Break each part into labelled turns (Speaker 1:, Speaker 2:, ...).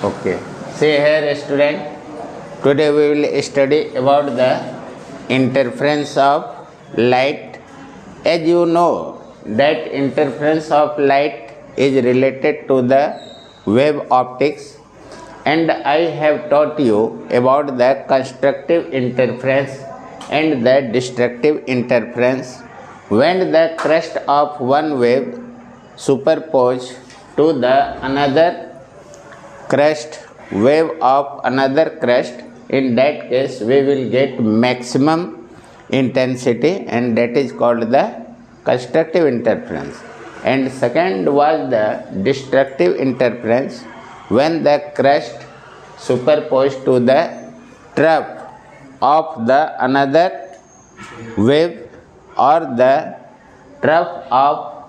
Speaker 1: Okay. See here, student. Today we will study about the interference of light. As you know that interference of light is related to the wave optics, and I have taught you about the constructive interference and the destructive interference when the crest of one wave superposed to the another crest wave of another crest. In that case we will get maximum intensity, and that is called the constructive interference. And second was the destructive interference when the crest superposed to the trough of the another wave, or the trough of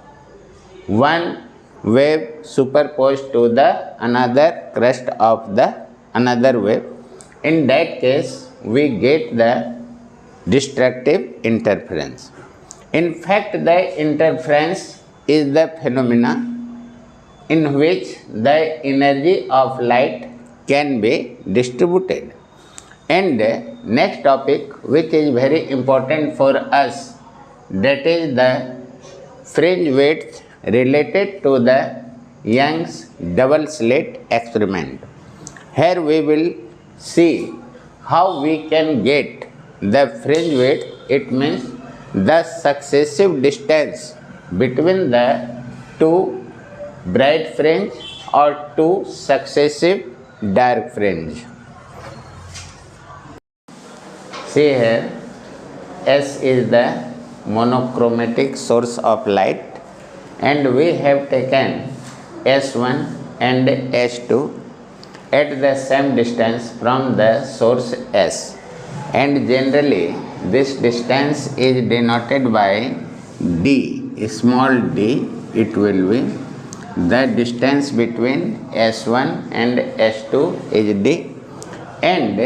Speaker 1: one wave superposed to the another crest of the another wave. In that case we get the destructive interference. In fact, the interference is the phenomena in which the energy of light can be distributed. And next topic, which is very important for us, that is the fringe width related to the Young's double slit experiment. Here we will see how we can get the fringe width. It means the successive distance between the two bright fringe or two successive dark fringe. See here, S is the monochromatic source of light, and we have taken S1 and S2 at the same distance from the source S, and generally this distance is denoted by d, small d. It will be the distance between S1 and S2 is d, and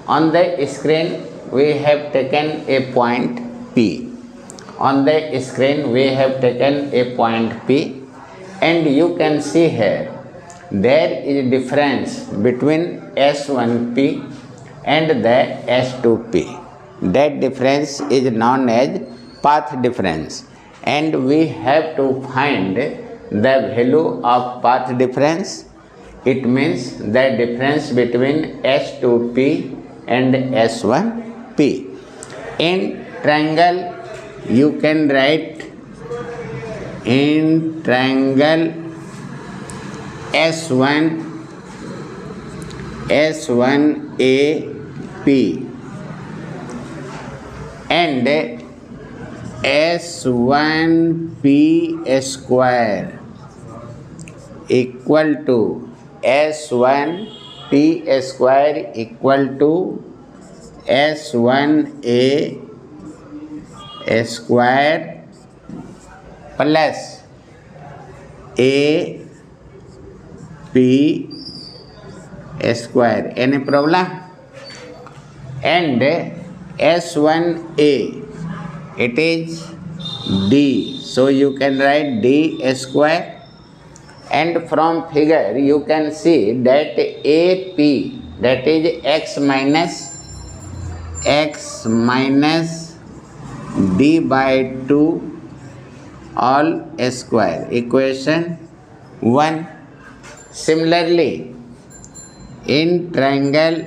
Speaker 1: on the screen we have taken a point P. On the screen we have taken a point P, and you can see here there is difference between S1P and the S2P. That difference is known as path difference, and we have to find the value of path difference. It means the difference between S2P and S1P. In triangle you can write in triangle S1AP and S1P square equal to S1P square equal to S1A square plus AP square. Any problem? And S1A, it is D, so you can write D square. And from figure you can see that AP, that is x minus D by 2 all square, equation 1. Similarly, in triangle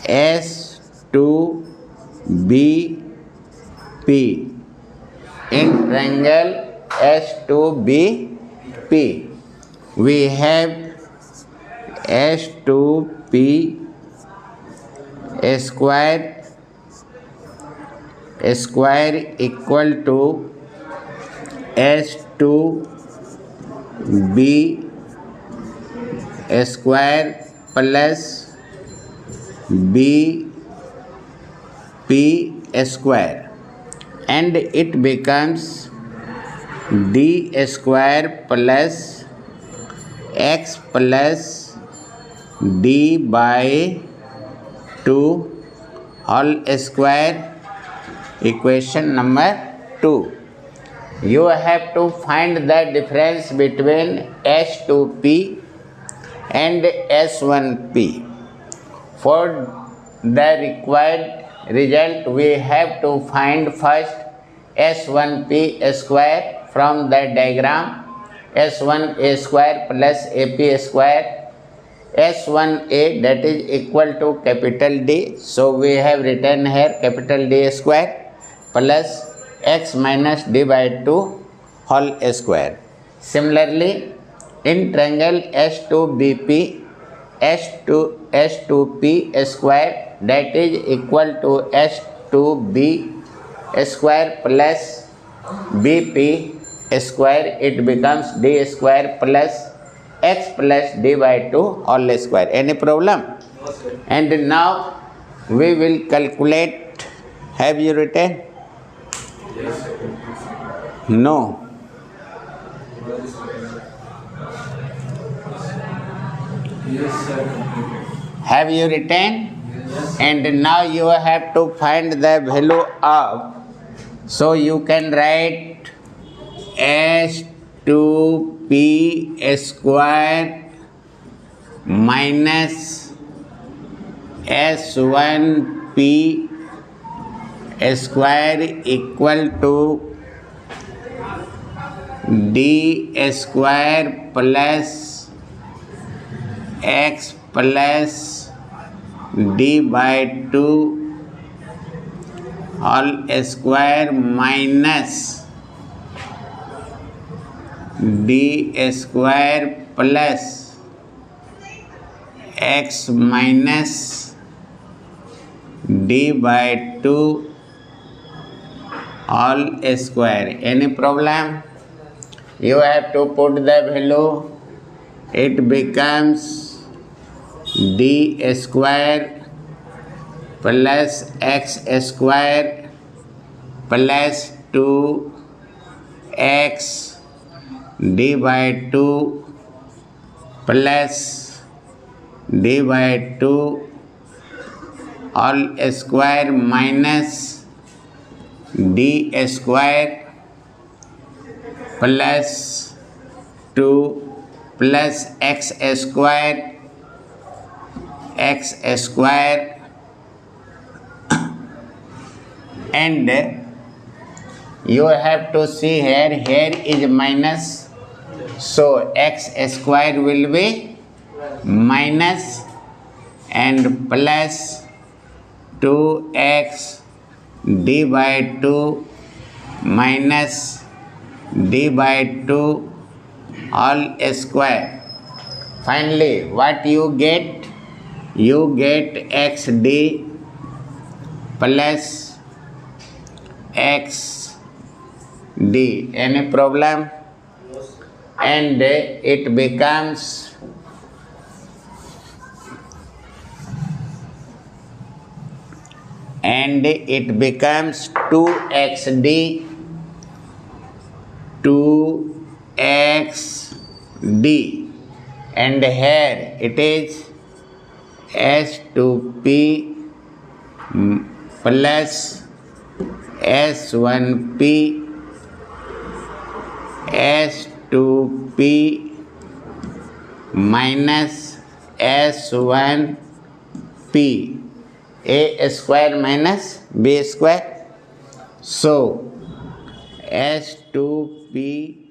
Speaker 1: S2BP, in triangle S2BP we have S2P square equal to S2B square plus BP square, and it becomes D square plus x plus D by 2 whole square, equation number 2. you have to find the difference between S2P and S1P. For the required result, we have to find first S1P square from the diagram. S1A square plus AP square, S1A, that is equal to capital D. So we have written here capital D square plus x minus d by 2 whole square. Similarly, in triangle S2BP, S2P square, that is equal to S2B square plus BP square, it becomes d square plus x plus d by 2 whole square. Any problem?
Speaker 2: No, sir.
Speaker 1: And now we will calculate. Have you written?
Speaker 2: Yes, sir.
Speaker 1: No.
Speaker 2: Yes, sir.
Speaker 1: Have you written?
Speaker 2: Yes.
Speaker 1: And now you have to find the value of. So you can write S2P square minus S1P square equal to D square plus x plus d by 2 whole square minus d square plus x minus d by 2 whole square. Any problem? You have to put the value. It becomes d square plus x square plus 2x d by 2 plus d by 2 whole square minus d square plus 2 plus x square and you have to see here is minus, so x square will be minus and plus 2x d by 2 minus d by 2 whole square. Finally, what you get? You get xd plus xd. Any problem? And it becomes and it becomes 2xd and here it is S2P plus S1P S2P minus S1P, a square minus b square. So S2P